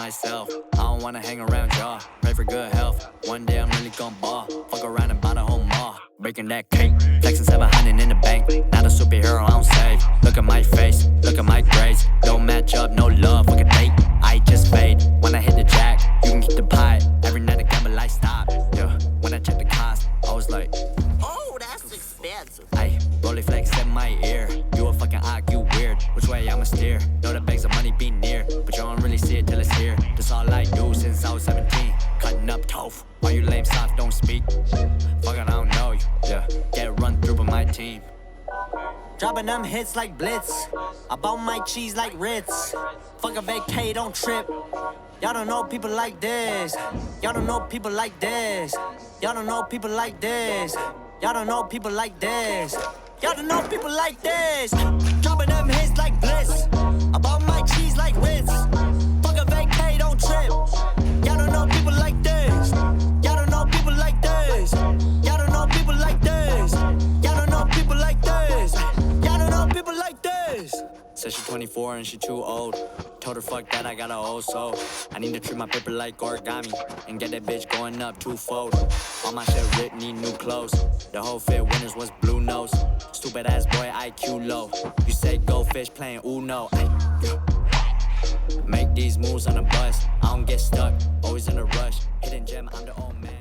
myself. I don't wanna hang around y'all. Pray for good health. One day I'm really gon' ball. Fuck around and buy the whole mall. Breaking that cake, flexing 700 in the bank. Not a superhero, I don't save. Look at my face, look at my grades. Don't match up, no love, fuck a date. I just fade. When I hit the jack, you can keep the pie. Every night I gamble, like stop. Yeah, when I check the cost, I was like, oh, that's expensive. Ay, rolly flex in my ear. You a fucking ock, you weird. Which way I'ma steer? Know the bags of money be near, but you don't really see it till it's here. That's all I do since I was 17. Cutting up tofu. Why you lame soft don't speak? Fuck it, I don't know you. Yeah, get run through by my team. Dropping them hits like Blitz. I bought my cheese like Ritz. Fuck a vacay, don't trip. Y'all don't know people like this. Y'all don't know people like this. Y'all don't know people like this. Y'all don't know people like this. Y'all don't know people like this. Dropping them hits like Bliss. I bought my cheese like Ritz. Fuck a vacay, don't trip. Y'all don't know people like this. Y'all don't know people like this. Y'all don't know people like this. Y'all don't know people like this. Y'all don't know people like this. Said she 24 and she too old. Told her fuck that, I got an old soul. I need to treat my paper like origami and get that bitch going up twofold. All my shit ripped, need new clothes. The whole fit winners was blue nose. Stupid ass boy, IQ low. You say go fish playing Uno. Ay, yeah. Make these moves on the bus. I don't get stuck, always in a rush. Hidden gem, I'm the old man.